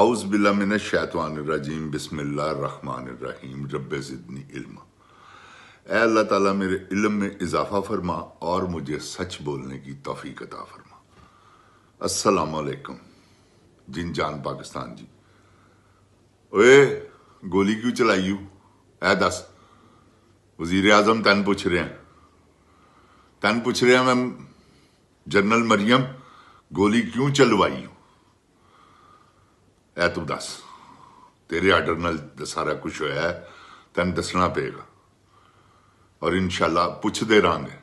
औज़ बिल्लाहि मिनश शैतानिर रजीम बिस्मिल्लाहिर रहमानिर रहीम रब्बे ज़िदनी इल्मा। ऐ अल्लाह ताला मेरे इल्म में इजाफा फरमा और मुझे सच बोलने की तौफीक अता फरमा। अस्सलाम वालेकुम जिन जान पाकिस्तान जी। ओए गोली क्यों चलाई यू? ऐ दस वजीर आजम तैन पूछ रहे हैं मैं जनरल मरियम गोली क्यों चलवाई? ऐ तू दस, तेरे आर्डर नाल सारा कुछ होया है, तैन दसना पेगा और इंशाल्लाह पुछदे रहांगे।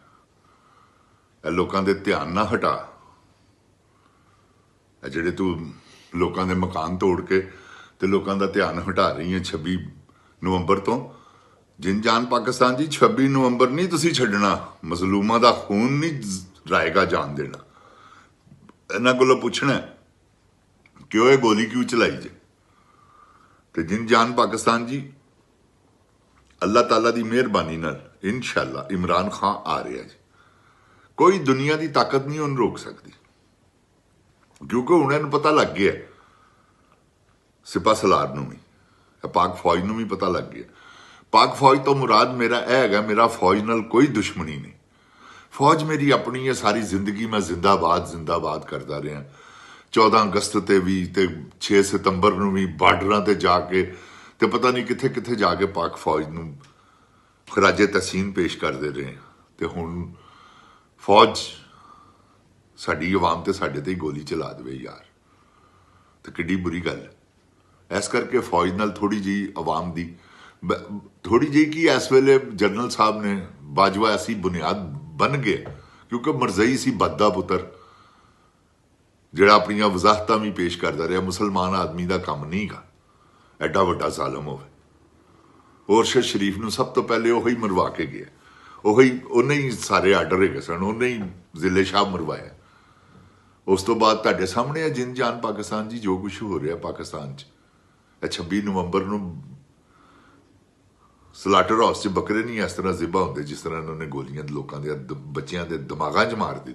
ए लोकां दे ध्यान ना हटा, जिहड़े तू लोकां दे मकान तोड़ के ते लोकां दा ध्यान हटा रही है 26 नवंबर तो। जिन जान पाकिस्तान जी 26 नवंबर नहीं तुसी छड्डना, मजलूमां दा खून नहीं रायगा जान देना। इन्हां कोलों पुछना कि ओए गोली क्यों चलाई जे। ते जिन जान पाकिस्तान जी अल्लाह ताला दी मेहरबानी नाल इंशाल्लाह इमरान खान आ रहा जी। कोई दुनिया की ताकत नहीं उन्हें रोक सकती, क्योंकि उन्हें पता लग गया सिपा सलार नूं भी, पाक फौज नूं भी पता लग गया। पाक फौज तो मुराद मेरा है, मेरा फौज नाल कोई दुश्मनी नहीं। फौज मेरी अपनी है, सारी जिंदगी मैं जिंदाबाद जिंदाबाद करता रहा। 14 अगस्त ते भी ते 6 सितंबर नूं भी बार्डरां ते जाके ते पता नहीं किथे किथे जाके पाक फौज नूं खराजे तहसीन पेश करते रहे। ते हुण फौज साडी अवाम ते साडे ते ही गोली चला देवे यार, ते किड्डी बुरी गल है। इस करके फौज नाल थोड़ी जी अवाम दी थोड़ी जी कि इस वेले जनरल साहब ने बाजवा ऐसी बुनियाद बन गए, क्योंकि मरजई सी बद्दा पुत्र जिहड़ा अपनी वजाहत भी पेश करता रहा। मुसलमान आदमी का काम नहीं गा एडा वड्डा जालम होवे। अरशद शरीफ नूं सब तो पहले उही मरवा के गया, उन्हें ही सारे आर्डर है सन, उन्हें ही जिले शाह मरवाया। उस तो बाद तुहाडे सामने है जिन जान पाकिस्तान जी जो कुछ हो रहा पाकिस्तान च। 26 नवंबर नूं सलाटर हाउस च बकरे नहीं इस तरह जिबा होंदे जिस तरह इन्होंने गोलियां लोगों के बच्चों के दिमागां च मार दी।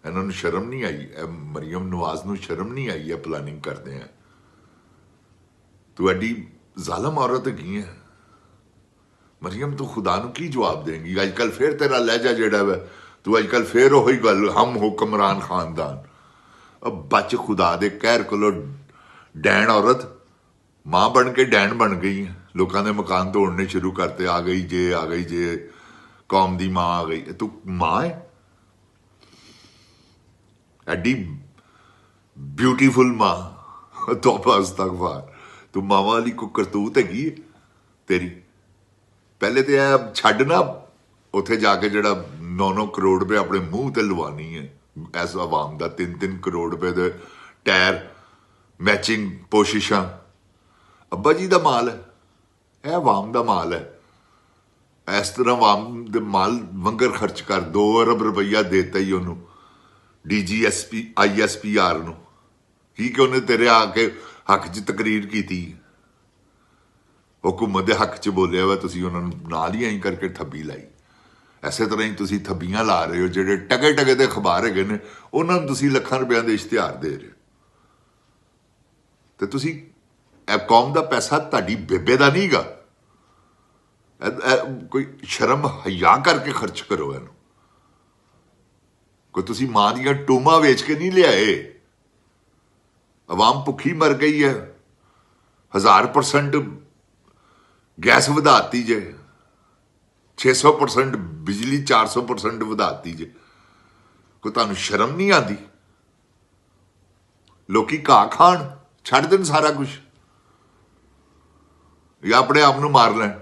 इन्होंने शर्म नहीं आई, मरियम नवाज नूं शर्म नहीं आई है प्लानिंग करते हैं। तू एडी जालम औरत हैगी है मरियम, तू खुदा नूं की जवाब देंगी? अजकल फिर तेरा लहजा जिहड़ा वा, तू अजकल फिर उही गल हम हुक्मरान खानदान। अब बच खुदा दे कहर कोलों डैन औरत मां बन के डैन बन गई है। लोगों ने मकान तोड़ने शुरू करते, आ गई जे कौम दी मां आ गई। तू मां है एडी ब्यूटीफुल मां, तौबा इस्तगफार। तू मावा वाली को करतूत हैगी तेरी। पहले तो यह छड्डना उत्थे जाके जड़ा 9-9 करोड़ रुपये अपने मूँह ते लवानी है इस अवाम का। 3-3 करोड़ रुपये दे टायर मैचिंग पोशिशां अब्बा जी का माल है, यह अवाम का माल है। इस तरह अवाम दे माल वंगर खर्च कर 2 अरब रुपया देता ही उन्होंने DGSP ISPR नूं की कि उन्हें तेरे आके हक च तकरीर की थी, हुकूमत के हक च बोलिया वा, तुसीं उन्होंने नाल ही आई करके थब्बी लाई। इस तरह ही तुसीं थब्बियां ला रहे हो। जिहड़े टगे टगे के अखबार है ने उन्होंने तुसीं लखां रुपया के इश्तिहार दे रहे हो। तो तुसीं कौम का पैसा तुहाडी बेबे का नहीं गा। कोई शर्म हया करके खर्च करो इनू। कोई तुसीं मां दियां टूमां वेच के नहीं लियाए। अवाम भुखी मर गई है। 1000% गैस वधाती जे, 600% बिजली 400% वधाती जे। कोई तुहानूं शर्म नहीं आती? लोकी घाह खाण छड्ड देण सारा कुछ या अपने आप नूं मार लैण।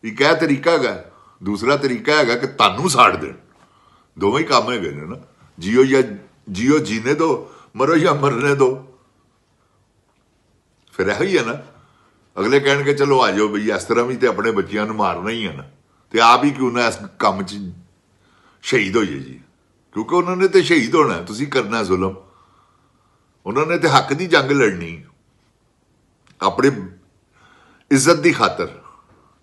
एक यह तरीका है, दूसरा तरीका है कि तुहानूं साड़ देण। दोवें ही काम है ना, जियो या जियो जीने दो, मरो या मरने दो। फिर यही है ना, अगले कहण के चलो आ जाओ बई इस तरह भी तो अपने बच्चों को मारना ही है ना, तो आप ही क्यों ना इस काम च शहीद हो जाए जी। क्योंकि उन्होंने तो शहीद होना है, तुसीं करना जुल्म। उन्होंने तो हक की जंग लड़नी अपने इज्जत की खातर,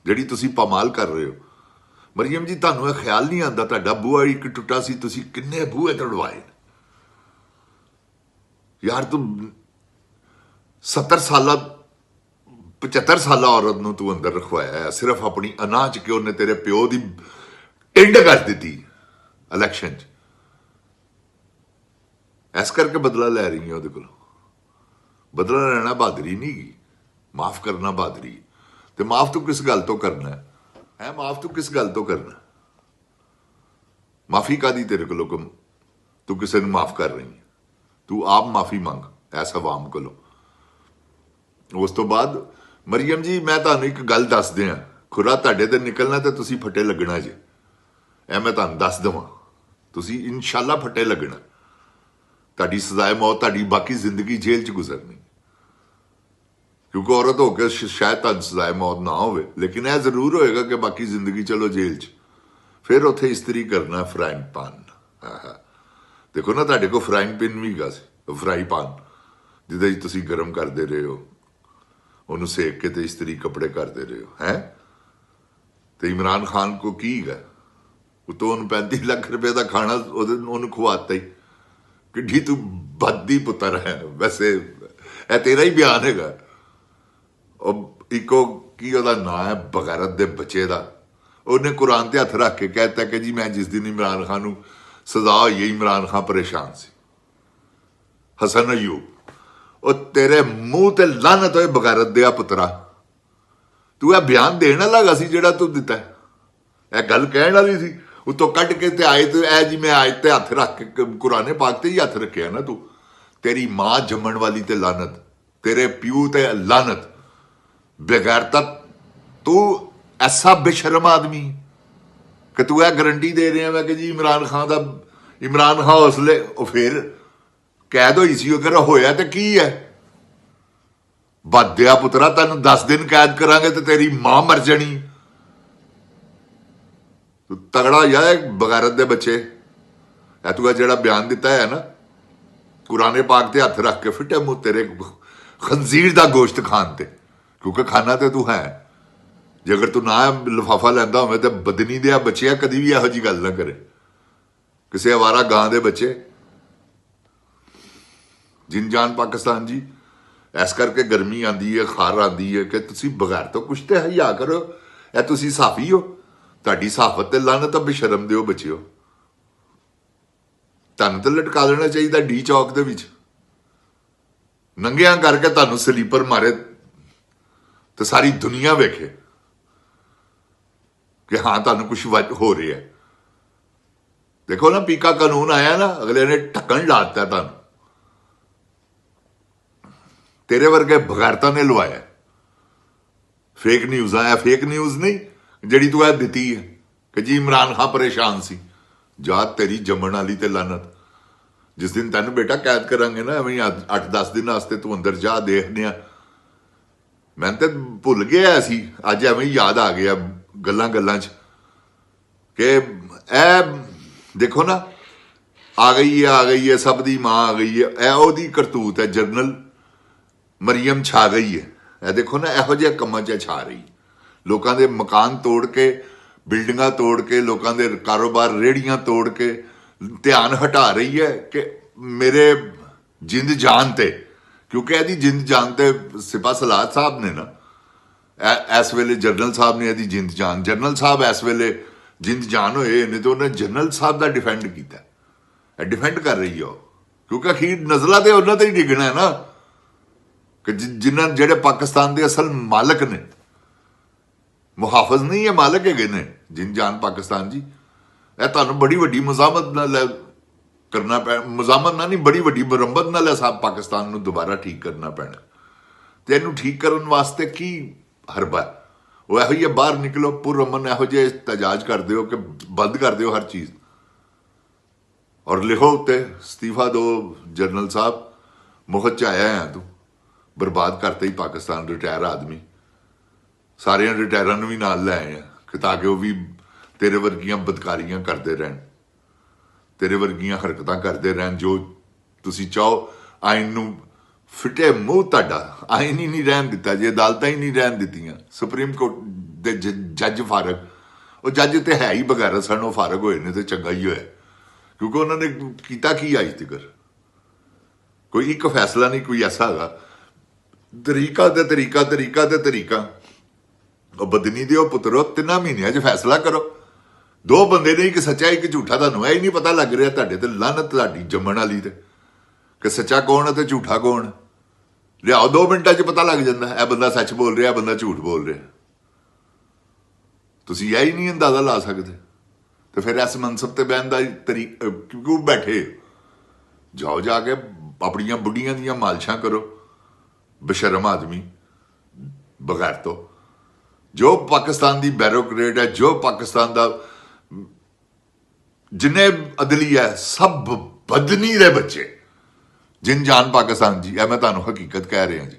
जिहड़ी तुसीं पामाल कर रहे हो। मरियम जी तुहानूं यह ख्याल नहीं आता तुहाडा बूहा एक टुटा सी, तुसीं किन्ने बूहे तड़वाए यार। तू 70 ਸਾਲਾਂ 75 ਸਾਲਾਂ ਔਰਤ ਨੂੰ ਤੂੰ ਅੰਦਰ ਰਖਵਾਇਆ ਹੈ ਸਿਰਫ ਆਪਣੀ ਅਨਾਜ ਕਿ ਉਹਨੇ ਤੇਰੇ ਪਿਓ ਦੀ ਟਿੰਡ ਕਰ ਦਿੱਤੀ ਇਲੈਕਸ਼ਨ 'ਚ। ਇਸ ਕਰਕੇ ਬਦਲਾ ਲੈ ਰਹੀ ਹੈ ਉਹਦੇ ਕੋਲ। ਬਦਲਾ ਲੈਣਾ ਬਹਾਦਰੀ ਨਹੀਂ ਗੀ, ਮਾਫ ਕਰਨਾ ਬਹਾਦਰੀ। ਤੇ ਮਾਫ ਤੂੰ ਕਿਸ ਗੱਲ ਤੋਂ ਕਰਨਾ ਹੈ? ਮਾਫ ਤੂੰ ਕਿਸ ਗੱਲ ਤੋਂ ਕਰਨਾ? ਮਾਫੀ ਕਾਦੀ ਤੇਰੇ ਕੋਲੋਂ? ਤੂੰ ਕਿਸੇ ਨੂੰ ਮਾਫ ਕਰ ਰਹੀ ਹੈ? ਤੂੰ ਆਪ ਮਾਫੀ ਮੰਗ ਐਸ ਆਵਾਮ ਕੋਲੋਂ। ਉਸ ਤੋਂ ਬਾਅਦ ਮਰੀਮ ਜੀ ਮੈਂ ਤੁਹਾਨੂੰ ਇੱਕ ਗੱਲ ਦੱਸ ਦਿਆਂ, ਖੁਰਾ ਤੁਹਾਡੇ ਤੇ ਨਿਕਲਣਾ ਤੇ ਤੁਸੀਂ ਫੱਟੇ ਲੱਗਣਾ ਜੇ। ਇਹ ਮੈਂ ਤੁਹਾਨੂੰ ਦੱਸ ਦੇਵਾਂ, ਤੁਸੀਂ ਇਨਸ਼ਾਅੱਲਾ ਫੱਟੇ ਲੱਗਣਾ। ਤੁਹਾਡੀ ਸਜ਼ਾਏ ਮੌਤ ਤੁਹਾਡੀ ਬਾਕੀ ਜ਼ਿੰਦਗੀ ਜੇਲ੍ਹ 'ਚ ਗੁਜ਼ਰਨੀ, ਕਿਉਂਕਿ ਔਰਤ ਹੋ ਕੇ ਸ਼ਾਇਦ ਤੁਹਾਨੂੰ ਸਜ਼ਾਏ ਮੌਤ ਨਾ ਹੋਵੇ, ਲੇਕਿਨ ਇਹ ਜ਼ਰੂਰ ਹੋਏਗਾ ਕਿ ਬਾਕੀ ਜ਼ਿੰਦਗੀ ਚਲੋ ਜੇਲ੍ਹ 'ਚ। ਫਿਰ ਉੱਥੇ ਇਸਤਰੀ ਕਰਨਾ ਫਰਾਈਂਗ ਪਾਨ। ਦੇਖੋ ਨਾ ਤੁਹਾਡੇ ਕੋਲ ਫਰਾਈਂਗ ਪਿਨ ਵੀ ਹੈਗਾ ਸੀ, ਫਰਾਈ ਪਾਨ, ਜਿਹਦੇ 'ਚ ਤੁਸੀਂ ਗਰਮ ਕਰਦੇ ਰਹੇ ਹੋ, ਉਹਨੂੰ ਸੇਕ ਕੇ ਤੇ ਇਸਤਰੀ ਕੱਪੜੇ ਕਰਦੇ ਰਹੇ ਹੋ ਹੈ। ਤੇ ਇਮਰਾਨ ਖਾਨ ਕੋ ਕੀ ਹੈਗਾ? ਉਤੋਂ ਉਹਨੂੰ 35 ਲੱਖ ਰੁਪਏ ਦਾ ਖਾਣਾ ਉਹਨੂੰ ਖਵਾਤਾ ਹੀ। ਕਿੱਡੀ ਤੂੰ ਬੱਦੀ ਪੁੱਤਰ ਹੈ। ਵੈਸੇ ਇਹ ਤੇਰਾ ਹੀ ਬਿਆਨ ਹੈਗਾ। ਉਹ ਇੱਕੋ ਕੀ ਉਹਦਾ ਨਾਂ ਹੈ ਬਗੈਰਤ ਦੇ ਬੱਚੇ ਦਾ, ਉਹਨੇ ਕੁਰਾਨ ਤੇ ਹੱਥ ਰੱਖ ਕੇ ਕਹਿਤਾ ਕਿ ਜੀ ਮੈਂ ਜਿਸ ਦਿਨ ਇਮਰਾਨ ਖਾਨ ਨੂੰ ਸਜ਼ਾ ਹੋਈ ਹੈ, ਇਮਰਾਨ ਖਾਨ ਪਰੇਸ਼ਾਨ ਸੀ। ਹਸਨ ਅਯੂਬ, ਉਹ ਤੇਰੇ ਮੂੰਹ ਤੇ ਲਾਨਤ ਹੋਏ ਬਗੈਰਤ ਦੇ ਪੁੱਤਰਾ। ਤੂੰ ਇਹ ਬਿਆਨ ਦੇਣ ਵਾਲਾ ਸੀ ਜਿਹੜਾ ਤੂੰ ਦਿੱਤਾ, ਇਹ ਗੱਲ ਕਹਿਣ ਵਾਲੀ ਸੀ। ਉਤੋਂ ਕੱਢ ਕੇ ਤੇ ਆਏ ਤੇ ਇਹ ਜੀ ਮੈਂ ਆਇਤ ਤੇ ਹੱਥ ਰੱਖ ਕੇ ਕੁਰਾਨੇ ਪਾਕ ਤੇ ਹੀ ਹੱਥ ਰੱਖਿਆ ਨਾ। ਤੂੰ ਤੇਰੀ ਮਾਂ ਜੰਮਣ ਵਾਲੀ ਤੇ ਲਾਨਤ, ਤੇਰੇ ਪਿਓ ਤੇ ਲਾਨਤ, ਬੇਗੈਰਤਾ। ਤੂੰ ਐਸਾ ਬੇਸ਼ਰਮ ਆਦਮੀ ਕਿ ਤੂੰ ਇਹ ਗਰੰਟੀ ਦੇ ਰਿਹਾ ਮੈਂ ਕਿ ਜੀ ਇਮਰਾਨ ਖਾਨ ਹੌਸਲੇ। ਉਹ ਫਿਰ ਕੈਦ ਹੋਈ ਸੀ, ਉਹ ਕਹਿੰਦਾ ਹੋਇਆ ਤੇ ਕੀ ਹੈ? ਬਾਦਿਆ ਪੁੱਤਰਾ, ਤੈਨੂੰ 10 ਦਿਨ ਕੈਦ ਕਰਾਂਗੇ ਤੇ ਤੇਰੀ ਮਾਂ ਮਰ ਜਾਣੀ। ਤੂੰ ਤਗੜਾ ਯਾ ਬਗੈਰਤ ਦੇ ਬੱਚੇ। ਇਹ ਤੂੰ ਜਿਹੜਾ ਬਿਆਨ ਦਿੱਤਾ ਹੈ ਨਾ ਕੁਰਾਨੇ ਪਾਕ ਤੇ ਹੱਥ ਰੱਖ ਕੇ, ਫਿੱਟੇ ਮੂੰਹ ਤੇਰੇ ਖੰਜ਼ੀਰ ਦਾ ਗੋਸ਼ਤ ਖਾਣ ਤੇ, ਕਿਉਂਕਿ ਖਾਣਾ ਤੇ ਤੂੰ ਹੈ। ਜੇ ਅਗਰ ਤੂੰ ਨਾ ਲਿਫਾਫਾ ਲੈਂਦਾ ਹੋਵੇ ਤੇ ਬਦਨੀ ਦੇ ਬੱਚਿਆ ਕਦੀ ਵੀ ਇਹੋ ਜਿਹੀ ਗੱਲ ਨਾ ਕਰੇ। ਕਿਸੇ ਅਵਾਰਾ ਗਾਂ ਦੇ ਬੱਚੇ। ਜਿਨ ਜਾਨ ਪਾਕਿਸਤਾਨ ਜੀ, ਇਸ ਕਰਕੇ ਗਰਮੀ ਆਂਦੀ ਹੈ, ਖਾਰ ਆਂਦੀ ਹੈ ਕਿ ਤੁਸੀਂ ਬਗੈਰ ਤੋਂ ਕੁਛ ਤੇ ਹਿਆ ਕਰੋ। ਇਹ ਤੁਸੀਂ ਸਾਫੀ ਹੋ, ਤੁਹਾਡੀ ਸਾਫਤ ਤੇ ਲਾਨਤ, ਬੇਸ਼ਰਮ ਦਿਓ ਬੱਚਿਓ। ਤੁਹਾਨੂੰ ਤਾਂ ਲਟਕਾ ਦੇਣਾ ਚਾਹੀਦਾ ਡੀ ਚੌਕ ਦੇ ਵਿੱਚ, ਨੰਗਿਆਂ ਕਰਕੇ ਤੁਹਾਨੂੰ ਸਲੀਪਰ ਮਾਰੇ ਤੇ ਸਾਰੀ ਦੁਨੀਆ ਵੇਖੇ ਕਿ ਹਾਂ ਤੁਹਾਨੂੰ ਕੁਛ ਹੋ ਰਿਹਾ। ਦੇਖੋ ਨਾ ਪੀਕਾ ਕਾਨੂੰਨ ਆਇਆ ਨਾ, ਅਗਲੇ ਨੇ ਢੱਕਣ ਲਾ ਦਿੱਤਾ ਤੁਹਾਨੂੰ। ਤੇਰੇ ਵਰਗੇ ਬਗੈਰਤਾਂ ਨੇ ਲਵਾਇਆ। ਫੇਕ ਨਿਊਜ਼ ਆਇਆ, ਫੇਕ ਨਿਊਜ਼ ਨਹੀਂ ਜਿਹੜੀ ਤੂੰ ਇਹ ਦਿੱਤੀ ਹੈ ਕਿ ਜੀ ਇਮਰਾਨ ਖਾਨ ਪਰੇਸ਼ਾਨ ਸੀ। ਜਾ ਤੇਰੀ ਜੰਮਣ ਵਾਲੀ ਤੇ ਲਾਨਤ। ਜਿਸ ਦਿਨ ਤੈਨੂੰ ਬੇਟਾ ਕੈਦ ਕਰਾਂਗੇ ਨਾ, ਐਵੇਂ 8-10 ਦਿਨ ਵਾਸਤੇ ਤੂੰ ਅੰਦਰ ਜਾ, ਦੇਖਦੇ ਆ। ਮੈਂ ਤੇ ਭੁੱਲ ਗਿਆ ਸੀ, ਅੱਜ ਐਵੇਂ ਯਾਦ ਆ ਗਿਆ ਗੱਲਾਂ 'ਚ ਕਿ ਇਹ ਦੇਖੋ ਨਾ, ਆ ਗਈ ਹੈ ਸਭ ਦੀ ਮਾਂ ਆ ਗਈ ਹੈ। ਇਹ ਉਹਦੀ ਕਰਤੂਤ ਹੈ। ਜਨਰਲ ਮਰੀਮ ਛਾ ਗਈ ਹੈ। ਇਹ ਦੇਖੋ ਨਾ, ਇਹੋ ਜਿਹੇ ਕੰਮਾਂ 'ਚ ਛਾ ਰਹੀ। ਲੋਕਾਂ ਦੇ ਮਕਾਨ ਤੋੜ ਕੇ, ਬਿਲਡਿੰਗਾਂ ਤੋੜ ਕੇ, ਲੋਕਾਂ ਦੇ ਕਾਰੋਬਾਰ ਰੇੜੀਆਂ ਤੋੜ ਕੇ ਧਿਆਨ ਹਟਾ ਰਹੀ ਹੈ ਕਿ ਮੇਰੇ ਜਿੰਦ ਜਾਨ ਤੇ, ਕਿਉਂਕਿ ਇਹਦੀ ਜਿੰਦ ਜਾਨ ਤੇ ਸਿਪਾਹ ਸਲਾਰ ਸਾਹਿਬ ਨੇ ਨਾ ਇਸ ਵੇਲੇ, ਜਨਰਲ ਸਾਹਿਬ ਨੇ ਇਹਦੀ ਜਿੰਦ ਜਾਨ। ਜਨਰਲ ਸਾਹਿਬ ਇਸ ਵੇਲੇ ਜਿੰਦ ਜਾਨ ਹੋਏ ਨੇ ਤੇ ਉਹਨੇ ਜਨਰਲ ਸਾਹਿਬ ਦਾ ਡਿਫੈਂਡ ਕੀਤਾ। ਇਹ ਡਿਫੈਂਡ ਕਰ ਰਹੀ ਹੈ ਕਿਉਂਕਿ ਅਖੀਰ ਨਜ਼ਲਾਂ ਤੇ ਉਹਨਾਂ ਤੇ ਹੀ ਡਿੱਗਣਾ ਹੈ ਨਾ, ਕਿ ਜਿਹੜੇ ਪਾਕਿਸਤਾਨ ਦੇ ਅਸਲ ਮਾਲਕ ਨੇ, ਮੁਹਾਫਜ਼ ਨਹੀਂ ਹੈ, ਮਾਲਕ ਹੈਗੇ ਨੇ ਜਿੰਦ ਜਾਨ ਪਾਕਿਸਤਾਨ ਜੀ। ਇਹ ਤੁਹਾਨੂੰ ਬੜੀ ਵੱਡੀ ਮੁਜ਼ਾਮਤ ਨਾਲ ਕਰਨਾ ਪੈਣਾ। ਮੁਜ਼ਾਮਤ ਨਾਲ ਨਹੀਂ, ਬੜੀ ਵੱਡੀ ਮੁਰੰਮਤ ਨਾਲ ਸਾਹਿਬ ਪਾਕਿਸਤਾਨ ਨੂੰ ਦੁਬਾਰਾ ਠੀਕ ਕਰਨਾ ਪੈਣਾ। ਤੇ ਇਹਨੂੰ ਠੀਕ ਕਰਨ ਵਾਸਤੇ ਕੀ ਹਰਬਾ? ਉਹ ਇਹੋ ਹੀ ਬਾਹਰ ਨਿਕਲੋ, ਪੁਰਅਮਨ ਇਹੋ ਜਿਹੇ ਤਜਾਜ ਕਰ ਦਿਓ ਕਿ ਬੰਦ ਕਰ ਦਿਓ ਹਰ ਚੀਜ਼, ਔਰ ਲਿਖੋ ਉੱਤੇ ਅਸਤੀਫਾ ਦਿਓ ਜਨਰਲ ਸਾਹਿਬ, ਮੁਹਤ 'ਚ ਆਇਆ ਹੈ ਤੂੰ, ਬਰਬਾਦ ਕਰਤੇ ਹੀ ਪਾਕਿਸਤਾਨ। ਰਿਟਾਇਰ ਆਦਮੀ, ਸਾਰਿਆਂ ਰਿਟਾਇਰਾਂ ਨੂੰ ਵੀ ਨਾਲ ਲੈ ਆਏ ਆ ਕਿ ਤਾਂ ਕਿ ਉਹ ਵੀ ਤੇਰੇ ਵਰਗੀਆਂ ਬਦਕਾਰੀਆਂ ਕਰਦੇ ਰਹਿਣ, ਤੇਰੇ ਵਰਗੀਆਂ ਹਰਕਤਾਂ ਕਰਦੇ ਰਹਿਣ ਜੋ ਤੁਸੀਂ ਚਾਹੋ। ਆਇਨ ਨੂੰ ਫਿੱਟੇ ਮੂੰਹ ਤੁਹਾਡਾ, ਆਇਨ ਹੀ ਨਹੀਂ ਰਹਿਣ ਦਿੱਤਾ ਜੀ, ਅਦਾਲਤਾਂ ਹੀ ਨਹੀਂ ਰਹਿਣ ਦਿੱਤੀਆਂ। ਸੁਪਰੀਮ ਕੋਰਟ ਦੇ ਜੱਜ ਫਾਰਗ, ਉਹ ਜੱਜ ਤੇ ਹੈ ਹੀ ਬਗੈਰ ਸਨ, ਉਹ ਫਾਰਗ ਹੋਏ ਨੇ ਤੇ ਚੰਗਾ ਹੀ ਹੋਇਆ, ਕਿਉਂਕਿ ਉਹਨਾਂ ਨੇ ਕੀਤਾ ਕੀ ਅੱਜ ਤੱਕ? ਕੋਈ ਇੱਕ ਫੈਸਲਾ ਨਹੀਂ ਕੋਈ ਐਸਾ ਹੈਗਾ ਤਰੀਕਾ ਤੇ ਤਰੀਕਾ ਤਰੀਕਾ ਤੇ ਤਰੀਕਾ। ਉਹ ਬਦਨੀ ਦਿਓ ਪੁੱਤਰੋ, 3 ਮਹੀਨਿਆਂ 'ਚ ਫੈਸਲਾ ਕਰੋ। 2 ਬੰਦੇ ਨੇ, ਇੱਕ ਸੱਚਾ ਇੱਕ ਝੂਠਾ। ਤੁਹਾਨੂੰ ਇਹ ਹੀ ਨਹੀਂ ਪਤਾ ਲੱਗ ਰਿਹਾ ਤੁਹਾਡੇ ਤੇ ਲਾਨਤ ਤੁਹਾਡੀ ਜੰਮਣ ਵਾਲੀ ਤੇ, ਕਿ ਸੱਚਾ ਕੌਣ ਹੈ ਤੇ ਝੂਠਾ ਕੌਣ ਹੈ। ਲਿਆਓ 2 ਮਿੰਟਾਂ 'ਚ ਪਤਾ ਲੱਗ ਜਾਂਦਾ ਇਹ ਬੰਦਾ ਸੱਚ ਬੋਲ ਰਿਹਾ, ਬੰਦਾ ਝੂਠ ਬੋਲ ਰਿਹਾ। ਤੁਸੀਂ ਇਹ ਹੀ ਨਹੀਂ ਅੰਦਾਜ਼ਾ ਲਾ ਸਕਦੇ ਤੇ ਫਿਰ ਇਸ ਮਨਸਬ ਤੇ ਬਹਿਣ ਦਾ ਤਰੀਕਾ ਕਿਉਂ ਬੈਠੇ? ਜਾਓ ਜਾ ਕੇ ਆਪਣੀਆਂ ਬੁੱਢੀਆਂ ਦੀਆਂ ਮਾਲਸ਼ਾਂ ਕਰੋ, ਬਸ਼ਰਮ ਆਦਮੀ ਬਗੈਰ ਤੋਂ। ਜੋ ਪਾਕਿਸਤਾਨ ਦੀ ਬਿਊਰੋਕਰੇਟ ਹੈ, ਜੋ ਪਾਕਿਸਤਾਨ ਦਾ ਜਿੰਨੇ ਅਦਲੀ ਹੈ, ਸਭ ਬਦਨੀ ਦੇ ਬੱਚੇ। ਜਿਨ ਜਾਨ ਪਾਕਿਸਤਾਨ ਜੀ, ਇਹ ਮੈਂ ਤੁਹਾਨੂੰ ਹਕੀਕਤ ਕਹਿ ਰਿਹਾ ਜੀ,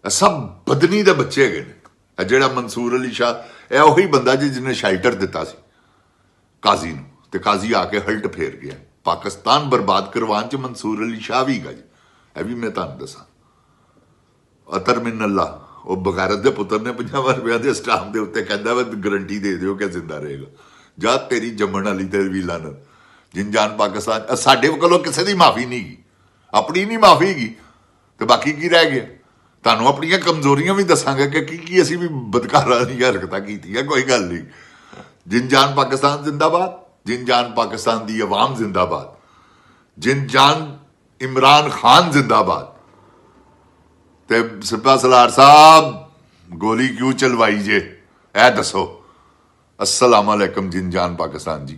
ਇਹ ਸਭ ਬਦਨੀ ਦੇ ਬੱਚੇ ਹੈਗੇ ਨੇ। ਇਹ ਜਿਹੜਾ ਮਨਸੂਰ ਅਲੀ ਸ਼ਾਹ, ਇਹ ਉਹੀ ਬੰਦਾ ਜੀ ਜਿਹਨੇ ਸ਼ੈਲਟਰ ਦਿੱਤਾ ਸੀ ਕਾਜ਼ੀ ਨੂੰ, ਤੇ ਕਾਜ਼ੀ ਆ ਕੇ ਹਲਟ ਫੇਰ ਗਿਆ। ਪਾਕਿਸਤਾਨ ਬਰਬਾਦ ਕਰਵਾਉਣ 'ਚ ਮਨਸੂਰ ਅਲੀ ਸ਼ਾਹ ਵੀ ਗਾ ਜੀ, ਇਹ ਵੀ ਮੈਂ ਤੁਹਾਨੂੰ ਦੱਸਾਂ। ਅਤਰ ਮਿਨ ਅੱਲਾ, ਉਹ ਬਗੈਰਤ ਦੇ ਪੁੱਤਰ ਨੇ 50 ਰੁਪਏ ਦੇ ਸਟਾਂਪ ਦੇ ਉੱਤੇ ਕਹਿੰਦਾ ਵਾ ਗਰੰਟੀ ਦੇ ਦਿਓ ਕਿ ਜ਼ਿੰਦਾ ਰਹੇਗਾ। ਜਾਂ ਤੇਰੀ ਜੰਮਣ ਵਾਲੀ ਤੇ ਵੀ ਲਾਨਤ। ਜਿਨ ਜਾਨ ਪਾਕਿਸਤਾਨ, ਸਾਡੇ ਕੋਲੋਂ ਕਿਸੇ ਦੀ ਮਾਫੀ ਨਹੀਂ ਗਈ, ਆਪਣੀ ਨਹੀਂ ਮਾਫੀ ਗਈ, ਤੇ ਬਾਕੀ ਕੀ ਰਹਿ ਗਿਆ? ਤੁਹਾਨੂੰ ਆਪਣੀਆਂ ਕਮਜ਼ੋਰੀਆਂ ਵੀ ਦੱਸਾਂਗੇ ਕਿ ਕੀ ਅਸੀਂ ਵੀ ਬਦਕਾਰਾਂ ਦੀਆਂ ਹਰਕਤਾਂ ਕੀਤੀਆਂ। ਕੋਈ ਗੱਲ ਨਹੀਂ। ਜਿਨ ਜਾਨ ਪਾਕਿਸਤਾਨ ਜ਼ਿੰਦਾਬਾਦ, ਜਿਨ ਜਾਨ ਪਾਕਿਸਤਾਨ ਦੀ ਆਵਾਮ ਜ਼ਿੰਦਾਬਾਦ, ਜਿਨ ਜਾਨ ਇਮਰਾਨ ਖਾਨ ਜ਼ਿੰਦਾਬਾਦ। ਤੇ ਸਿਪਾ ਸਲਾਰ ਸਾਹਿਬ, ਗੋਲੀ ਕਿਉਂ ਚਲਵਾਈ ਜੇ ਇਹ ਦੱਸੋ। अस्सलाम वालेकुम जिन जान पाकिस्तान जी।